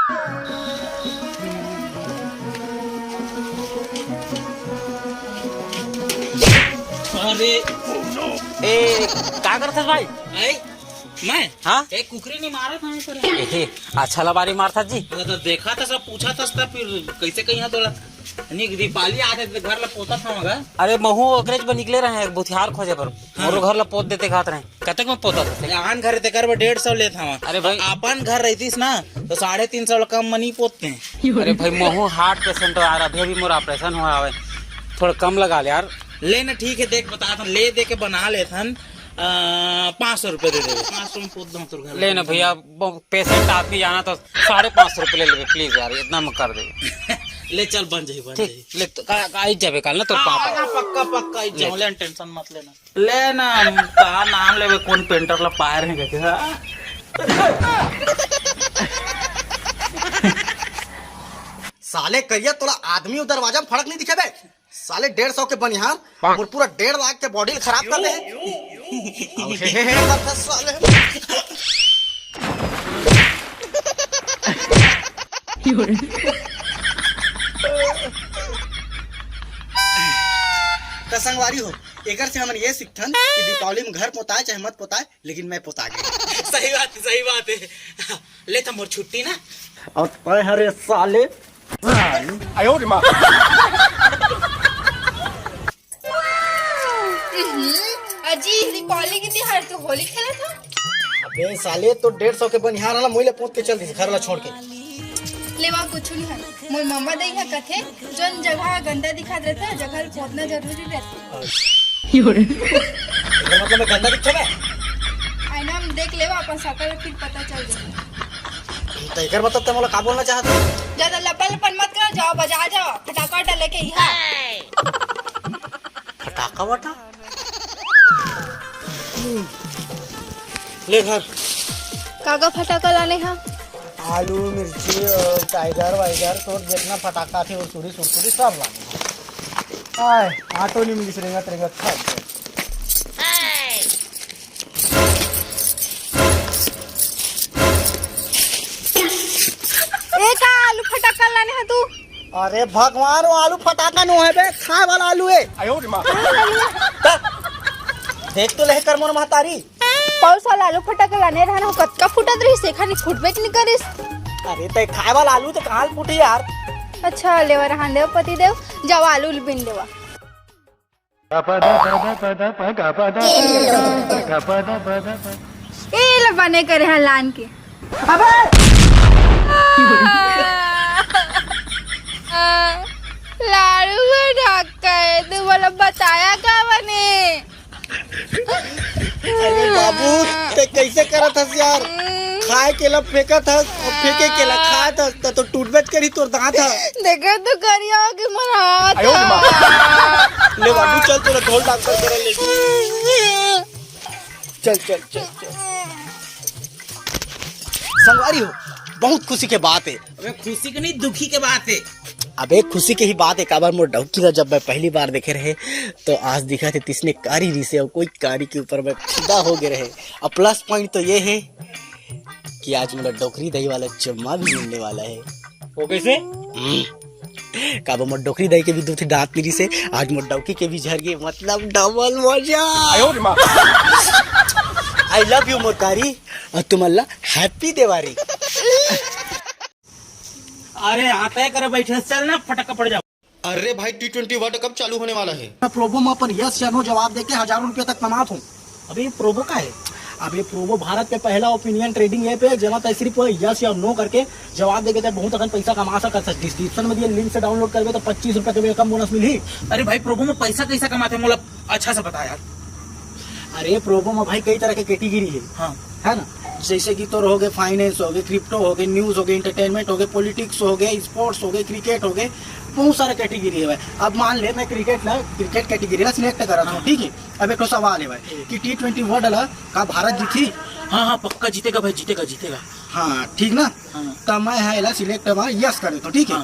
अरे ए क्या करत हस भाई? मैं हाँ एक कुकरी नहीं मारा था पर अच्छा लबारी मारता जी। तो देखा था सब पूछा था फिर कैसे कहीं है तोला नहीं दीपावली आते थे घर ला पोता था मगर अरे महू अंग्रेज में निकले रहे बुथियार खोजे पर मोरो घर ला पोत देते खात रहे कतक में पोता था आन घर ते कर 150 लेता हूँ। अरे भाई अपन घर रहतीस ना तो 350 कम मनी पोतते हैं। अरे भाई महू हार्ट पेशेंट यार अभी भी मोरा ऑपरेशन हुआ है थोड़ा कम लगा ले यार। ले ना ठीक है देख बता था ले दे के बना लेथन 500 रुपए दे देवे 500 में पोत दूं तोर घर ले ना भैया पेशेंट आदमी जाना तो 550 रुपए ले लेवे प्लीज यार इतना में कर दे। ले चल बन जाही ले तो आई जाबे कल ना तो पापा पक्का पक्का आई जाओ ले टेंशन मत लेना लेना का नाम लेवे कौन पेंटर ला पायर है के साले करिया तोला आदमी और दरवाजा में फर्क नहीं दिखे बे साले 150 के बनिहार और पूरा 1.5 लाख के बॉडी खराब कर ले साले संगवारी हो एकर से हमन ये सीखथन कि दीपावली में घर पोताए चाहे मत पोताए लेकिन मैं पोता गया। सही बात है ले तो मोर छुट्टी ना और तय हरे साले आयो रे मां अजी दीपावली की त्योहार तो होली खेला था। अबे साले तो 150 के बनिहार वाला मोइले पोत के चल दी घर ला छोड़ के लेवा कुछ नहीं है मोर मम्मा दई है कथे जोन जगह गंदा दिखात रहता है जगह पोतना जरूरी रहता मतलब मैं गंदा दिखे बे आईना में देख लेवा अपन शकल फिर पता चल जाए तो एकर मतलब तुम का बोलना चाहते ज्यादा लपन मत करो जाओ बाजार जाओ फटाका डाले के यहाँ फटाका वटा ले घर काका फटाका लाने हैं आलू मिर्ची टाइगर वाइगर तो जितना फटाका थे वो सुरी सुरसुरी सब लाने आए ऑटो नहीं मिली रहेगा तेरेगा खा एक आलू फटाका लाने हैं तू अरे भगवान वो आलू फटाका नो है बे खाए वाला आलू है आयो रे मां देख तो ले कर मोर महतारी पाउस वाला आलू फटाका लाने रहना कतका फुटत रही सेखा नहीं फुटबे नहीं करिस। अरे ते खाए वाला आलू तो कहां फूटी यार। अच्छा लेवा रहन देव पति देव जाओ आलू बिन देवा ए ले बने करे हैं लान के अबे लाडू में ढक्का है तू बोला बताया क्या बने अरे बाबू ते कैसे करत हस यार खाए केला फेंकत हस और फेंके केला खात हस तो टूटबेच करी तोर दांत है देखो तो करिया कि मोर हाथ ले बाबू चल तोरा ढोल डॉक्टर करे ले चल चल चल चल संगवारी हो बहुत खुशी के बात है। अबे खुशी की नहीं दुखी के बात है। अबे खुशी की ही बात है काबर मोर डौकी का जब मैं पहली बार देखे रहे तो आज दिखा थे तिसने कारी री से और कोई कारी के ऊपर मैं फिदा हो गए रहे। और प्लस पॉइंट तो ये है कि आज मेरा डोकरी दही वाला चम्मा भी मिलने वाला है। वो कैसे काबर मोर डोकरी दही के भी दूध दांत मिली से आज मोर डौकी के भी झर गए मतलब डबल मजा। आई लव यू मोर कारी और तुम अल्लाह हैप्पी दिवाली। अरे आता है कर बैठे चल ना फटका पड़ जाओ। अरे भाई T20 वर्ल्ड कप चालू होने वाला है। मैं प्रोबो में पर यस या नो जवाब देके हजारों रुपए तक कमात हूँ। अबे ये प्रोबो का है। अब ये प्रोबो भारत पे पहला ओपिनियन ट्रेडिंग ऐप है जहाँ तक सिर्फ यस या नो करके जवाब देके तो बहुत अगर पैसा कमा सकता है। डिस्क्रिप्शन में दिए लिंक से डाउनलोड करवे तो 25 रुपए के वेलकम बोनस मिली। अरे भाई प्रोबो में पैसा कैसा कमाते हैं मतलब अच्छा से बता यार। अरे प्रोबो में भाई कई तरह के कैटेगरी है। हाँ है ना जैसे कि तो हो गए फाइनेंस हो गए क्रिप्टो हो गए न्यूज हो गए इंटरटेनमेंट हो गए पॉलिटिक्स हो गए स्पोर्ट्स हो गए क्रिकेट हो गए बहुत सारे कैटेगरी है भाई। अब मान ले मैं क्रिकेट कैटेगरी ला सिलेक्ट कर रहा हूँ ठीक है। अब एक सवाल है भाई कि T20 वर्ल्ड ला का भारत जीती। हाँ हाँ पक्का जीतेगा भाई जीतेगा। हाँ ठीक ना तो मैं है सिलेक्ट यस करे तो ठीक है।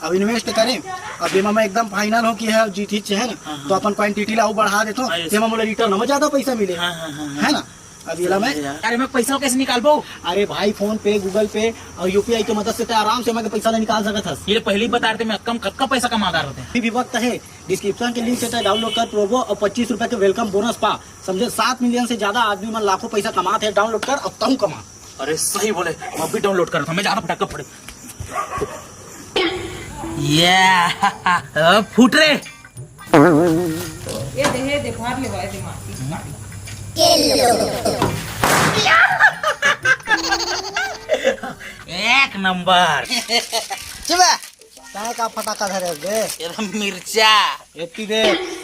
अब इन्वेस्ट करें अब बीमा में एकदम फाइनल हो कि है जीती है ना तो अपन क्वांटिटी ला बढ़ा देते हो मोला रिटर्न में ज्यादा पैसा मिले है ना अभी ला मैं अरे मैं पैसा कैसे निकाल पाऊँ? अरे भाई फोन पे गूगल पे और यूपीआई की मदद से तो आराम से मैं पैसा निकाल सकता था। ये पहले ही बता रहे थे मैं कम कब का पैसा कमाता रहते हैं। अभी भी वक्त है, डिस्क्रिप्शन के लिंक से डाउनलोड कर प्रोबो और 25 रुपए के वेलकम बोनस पा। समझे 7 मिलियन से ज्यादा आदमी मन लाखों पैसा कमाते हैं। डाउनलोड कर अब तू कमा। अरे सही बोले, मैं भी डाउनलोड कर रहा था, मैं ज्यादा फटाका पड़े। ये फूट रे एक नंबर। चुप चाहे का फटाका धरे दे मिर्चा इतनी दे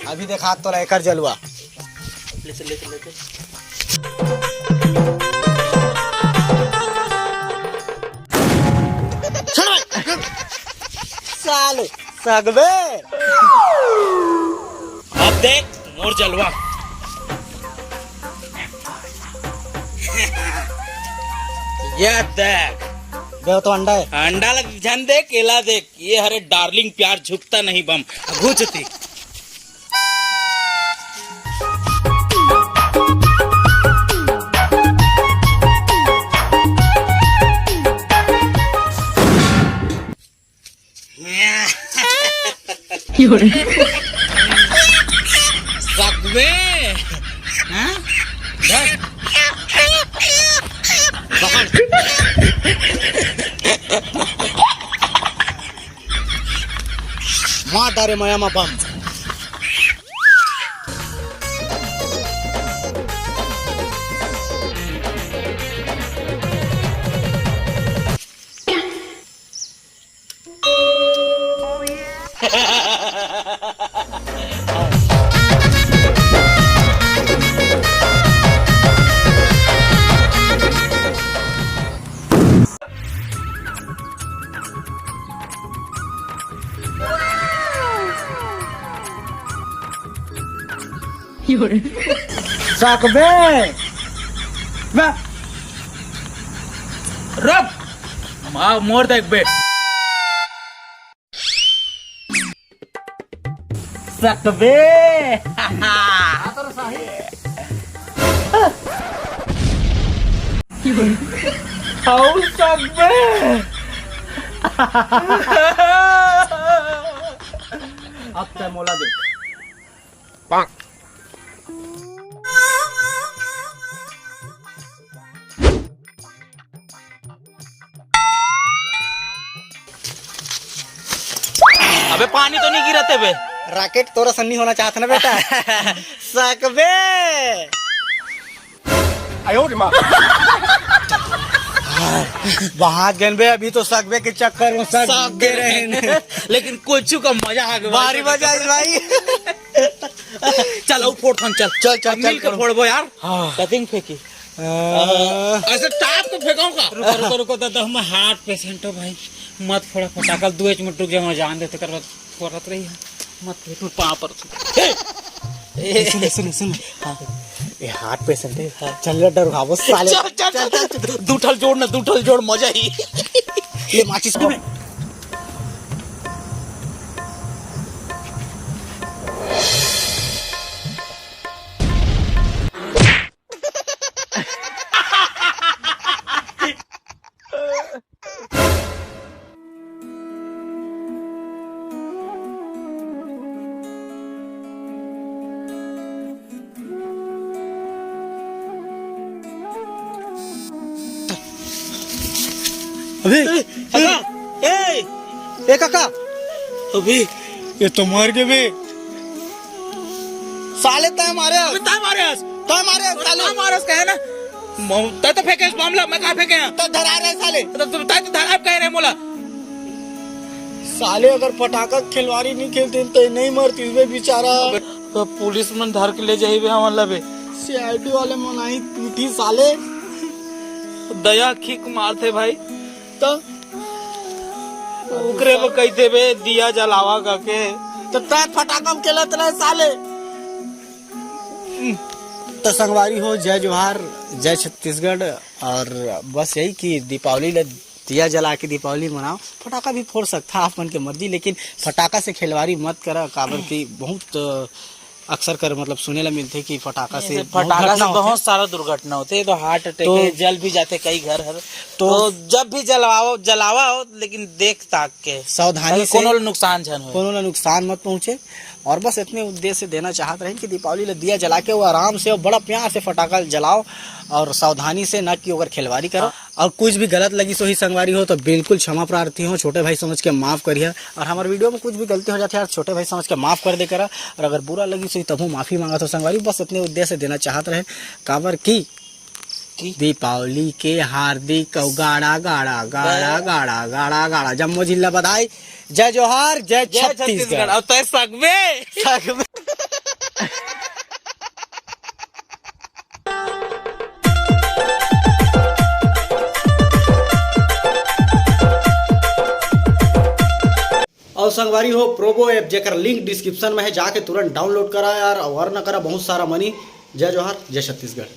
अभी देखा तो लेकर जलवा ले चल ले चल ले चल। साले सगबे अब देख मोर जलवा। ये देख दे तो अंडा है। अंडा लग ध्यान दे, केला देख, ये हरे डार्लिंग प्यार झुकता नहीं बम घुचती। सकबे हाँ? देख। माँ तारे माया मा बम सकबे रुक मोर देख बे। सकबे हाउ सकबे अब तय मोला दे अबे पानी तो नहीं गिरते बे। रॉकेट तोरा सन्नी होना चाहता ना बेटा। सकबे वहां गए अभी तो सकबे के चक्कर में सक गे रहे। लेकिन कोचू का मजा आ गया, भारी मजा आई भाई। चल आओ फोड़ थन चल चल चल अब मिल के फोड़बो यार। कटिंग फेंकी ऐसे टाप तो फेंकाऊंगा। रुको रुको दादा, हम हार्ट पेशेंट हो भाई, मत फोड़ा फटाका। 2 मिनट रुक जा, जान देते कर फोड़त रही है, मत फेंक पाँव पर। सुन ये हार्ट पेशेंट है। चल डर भावो साले। चल चल चल दूठल जोड़ ना, दूठल जोड़ मजा ही। ये माचिस को अभी ए काका अभी ये तो मर गए बे साले। तय मारे ताय मारे साले मारस कहे ना तय तो फेंके इस मामला में कहाँ फेंके हैं तो धरा रहे साले। तो तय तो धराब कह रहे मोला। साले अगर पटाखा खिलवाड़ी नहीं खेलते तो नहीं मरती बे बेचारा। तो पुलिस मन धर के ले जाइबे हमला बे। सीआईडी वाले मनाई पीटी साले। दया खिक मारते भाई तो ओकरे में कहते बे दिया जलावा करके। तो तय फटाखा खेलत रहे साले। तो संगवारी हो, जय जोहार, जय छत्तीसगढ़। और बस यही कि दीपावली दिया जला के दीपावली मनाओ। फटाखा भी फोड़ सकता आप मन के मर्जी, लेकिन फटाखा से खिलवाड़ी मत करा। काबर की बहुत अक्सर कर मतलब सुने ला मिलते कि फटाका से फटाका से होते बहुत सारा दुर्घटना होते हैं, तो हार्ट अटैक तो- है, जल भी जाते कई घर हर। तो जब भी जलावा लेकिन देख ताक के सावधानी से कोनो नुकसान झन हो। कोनो ला नुकसान मत पहुंचे। और बस इतने उद्देश्य से देना चाहते रहे कि दीपावली ला दिया जला के वो आराम से और बड़ा प्यार से फटाका जलाओ और सावधानी से, ना कि अगर खिलवाड़ी करो। और कुछ भी गलत लगी सो ही संगवारी हो तो बिल्कुल क्षमा प्रार्थी हो, छोटे भाई समझ के माफ करिए। और हमारे वीडियो में कुछ भी गलती हो जाती है छोटे भाई समझ के माफ कर दे करा। और अगर बुरा लगी सो तब माफी मांगा तो संगवारी। बस इतने उद्देश्य से देना चाहते रहे काबर की दीपावली के हार्दिक गाड़ा गाड़ा गाड़ा गाड़ा गाड़ा गाड़ा जम्मू जिला बधाई। जय जोहार, जय छत्तीसगढ़। अब तय सकबे और संगवारी हो प्रोबो ऐप जेकर लिंक डिस्क्रिप्शन में है, जाके तुरंत डाउनलोड करा यार और न करा बहुत सारा मनी। जय जोहार, जय छत्तीसगढ़।